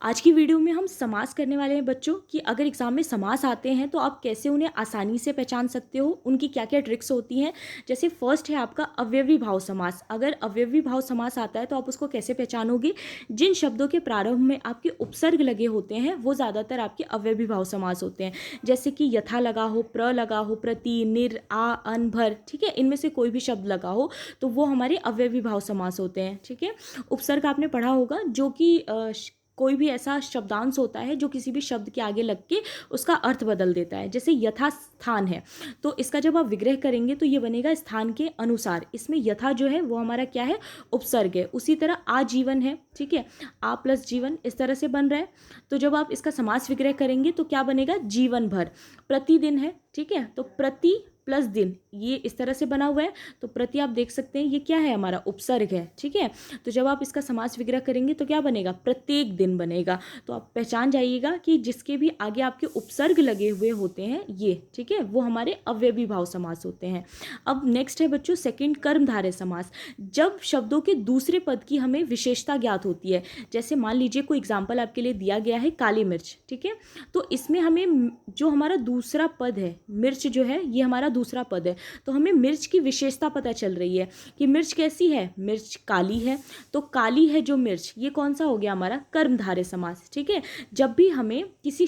आज की वीडियो में हम समास करने वाले हैं बच्चों कि अगर एग्जाम में समास आते हैं तो आप कैसे उन्हें आसानी से पहचान सकते हो, उनकी क्या क्या ट्रिक्स होती हैं। जैसे फर्स्ट है आपका अवयवी भाव समास। अगर अवयवी भाव समास आता है तो आप उसको कैसे पहचानोगे? जिन शब्दों के प्रारंभ में आपके उपसर्ग लगे होते हैं वो ज़्यादातर आपके अवयवी भाव समास होते हैं। जैसे कि यथा लगा हो, प्र लगा हो, प्रति, निर, आ, अन, भर, ठीक है, इनमें से कोई भी शब्द लगा हो तो वो हमारे अवयवी भाव समास होते हैं। ठीक है, उपसर्ग आपने पढ़ा होगा जो कि कोई भी ऐसा शब्दांश होता है जो किसी भी शब्द के आगे लग के उसका अर्थ बदल देता है। जैसे यथा स्थान है तो इसका जब आप विग्रह करेंगे तो ये बनेगा स्थान के अनुसार। इसमें यथा जो है वो हमारा क्या है? उपसर्ग है। उसी तरह आजीवन है, ठीक है, आ प्लस जीवन इस तरह से बन रहा है। तो जब आप इसका समास विग्रह करेंगे तो क्या बनेगा? जीवन भर। प्रतिदिन है, ठीक है, तो प्रति प्लस दिन ये इस तरह से बना हुआ है। तो प्रति आप देख सकते हैं ये क्या है? हमारा उपसर्ग है, ठीक है। तो जब आप इसका समास विग्रह करेंगे तो क्या बनेगा? प्रत्येक दिन बनेगा। तो आप पहचान जाइएगा कि जिसके भी आगे आपके उपसर्ग लगे हुए होते हैं ये, ठीक है, वो हमारे अवयवी भाव समास होते हैं। अब नेक्स्ट है बच्चों सेकंड कर्मधारय समास। जब शब्दों के दूसरे पद की हमें विशेषता ज्ञात होती है। जैसे मान लीजिए कोई एग्जाम्पल आपके लिए दिया गया है काली मिर्च, ठीक है, तो इसमें हमें जो हमारा दूसरा पद है मिर्च जो है ये हमारा दूसरा पद है, तो हमें मिर्च की विशेषता पता चल रही है कि मिर्च कैसी है? मिर्च काली है। तो काली है जो मिर्च, ये कौन सा हो गया? हमारा कर्मधारय समास, ठीक है। जब भी हमें किसी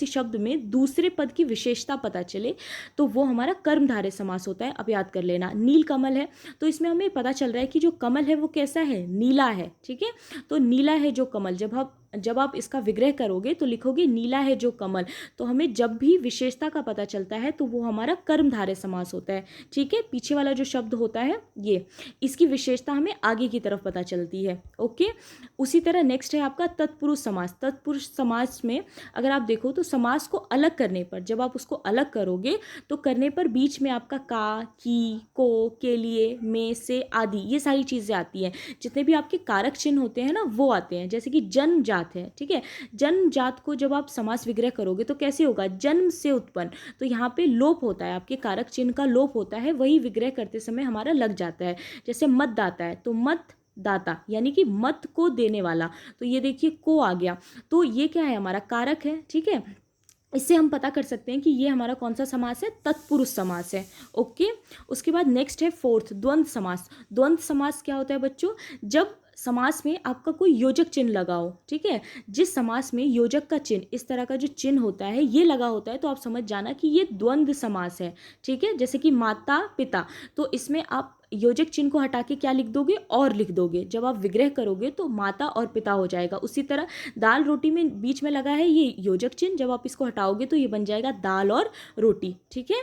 शब्द में दूसरे पद की विशेषता पता चले तो वो हमारा कर्मधारय समास होता है। अब याद कर लेना, नील कमल है तो इसमें हमें पता चल रहा है कि जो कमल है वो कैसा है? नीला है, ठीक है। तो नीला है जो कमल, जब आप इसका विग्रह करोगे तो लिखोगे नीला है जो कमल। तो हमें जब भी विशेषता का पता चलता है तो वो हमारा कर्मधारय समास होता है, ठीक है। पीछे वाला जो शब्द होता है ये, इसकी विशेषता हमें आगे की तरफ पता चलती है, ओके। उसी तरह नेक्स्ट है आपका तत्पुरुष समास। तत्पुरुष समास में अगर आप देखो तो समास को अलग करने पर, जब आप उसको अलग करोगे तो करने पर बीच में आपका का, की, को, के लिए, में, से आदि ये सारी चीज़ें आती हैं। जितने भी आपके कारक चिन्ह होते हैं ना वो आते हैं। जैसे कि जन्मजात है, ठीक है, जन्मजात को जब आप समास विग्रह करोगे तो कैसे होगा? जन्म से उत्पन्न। तो यहाँ पे लोप होता है, आपके कारक चिन्ह का लोप होता है, वही विग्रह करते समय हमारा लग जाता है। जैसे मतदाता है तो मत दाता यानी कि मत को देने वाला, तो ये देखिए को आ गया। तो ये क्या है? हमारा कारक है, ठीक है। इससे हम पता कर सकते हैं कि ये हमारा कौन सा समास है? तत्पुरुष समास है, ओके। उसके बाद नेक्स्ट है फोर्थ द्वंद्व समास। द्वंद्व समास क्या होता है बच्चों? जब समास में आपका कोई योजक चिन्ह लगा हो, ठीक है, जिस समास में योजक का चिन्ह इस तरह का जो चिन्ह होता है ये लगा होता है तो आप समझ जाना कि ये द्वंद्व समास है, ठीक है। जैसे कि माता पिता, तो इसमें आप योजक चिन्ह को हटा के क्या लिख दोगे? और लिख दोगे। जब आप विग्रह करोगे तो माता और पिता हो जाएगा। उसी तरह दाल रोटी में बीच में लगा है ये योजक चिन्ह, जब आप इसको हटाओगे तो ये बन जाएगा दाल और रोटी, ठीक है।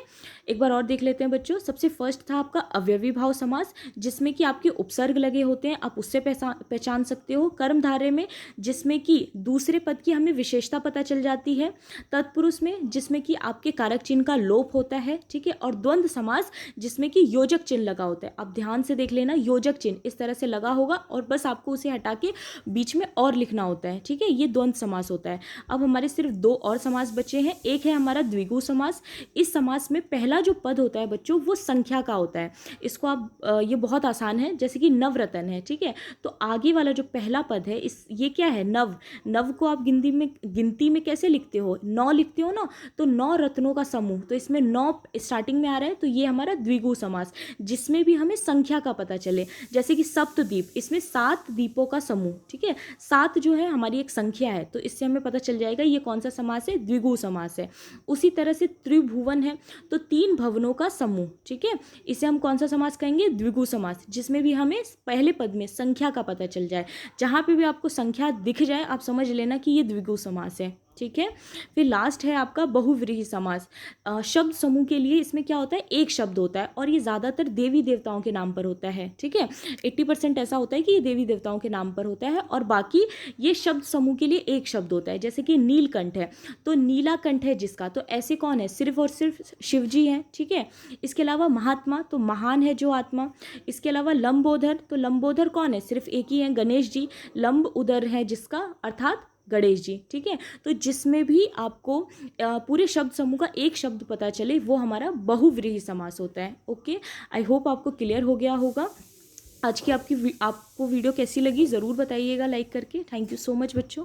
एक बार और देख लेते हैं बच्चों। सबसे फर्स्ट था आपका अवयवी भाव समास जिसमें कि आपके उपसर्ग लगे होते हैं, आप उससे पहचान सकते हो। कर्मधारय में जिसमें कि दूसरे पद की हमें विशेषता पता चल जाती है। तत्पुरुष में जिसमें कि आपके कारक चिन्ह का लोप होता है, ठीक है। और द्वंद्व समास जिसमें कि योजक चिन्ह लगा होता है। अब ध्यान से देख लेना, योजक चिन्ह इस तरह से लगा होगा और बस आपको उसे हटा के बीच में और लिखना होता है, ठीक है, ये द्वंद्व समास होता है। अब हमारे सिर्फ दो और समास बचे हैं। एक है हमारा द्विगु समास। इस समास में पहला जो पद होता है बच्चों वो संख्या का होता है। इसको आप ये बहुत आसान है, जैसे कि नवरत्न है, ठीक है, तो आगे वाला जो पहला पद है ये क्या है? नव। नव को आप गिनती में कैसे लिखते हो? 9 लिखते हो ना, तो 9 रत्नों का समूह, तो इसमें 9 स्टार्टिंग में आ रहा है तो ये हमारा द्विगु समास जिसमें भी हमें संख्या का पता चले। जैसे कि सप्तद्वीप, इसमें 7 द्वीपों का समूह, ठीक है, 7 जो है हमारी एक संख्या है तो इससे हमें पता चल जाएगा ये कौन सा समास है? द्विगु समास है। उसी तरह से त्रिभुवन है तो 3 भवनों का समूह, ठीक है, इसे हम कौन सा समास कहेंगे? द्विगु समास, जिसमें भी हमें पहले पद में संख्या का पता चल जाए। जहां पे भी आपको संख्या दिख जाए आप समझ लेना कि ये द्विगु समास है, ठीक है। फिर लास्ट है आपका बहुव्रीहि समास। शब्द समूह के लिए इसमें क्या होता है? एक शब्द होता है और ये ज़्यादातर देवी देवताओं के नाम पर होता है, ठीक है। 80% ऐसा होता है कि ये देवी देवताओं के नाम पर होता है और बाकी ये शब्द समूह के लिए एक शब्द होता है। जैसे कि नीलकंठ है तो नीला कंठ है जिसका, तो ऐसे कौन है? सिर्फ और सिर्फ शिव जी हैं, ठीक है। इसके अलावा महात्मा तो महान है जो आत्मा। इसके अलावा लंबोदर, तो लंबोदर कौन है? सिर्फ एक ही है, गणेश जी। लंब उदर है जिसका, अर्थात गणेश जी, ठीक है। तो जिसमें भी आपको पूरे शब्द समूह का एक शब्द पता चले वो हमारा बहुव्रीहि समास होता है, ओके। आई होप आपको क्लियर हो गया होगा। आज की आपको वीडियो कैसी लगी ज़रूर बताइएगा लाइक करके। थैंक यू सो मच बच्चों।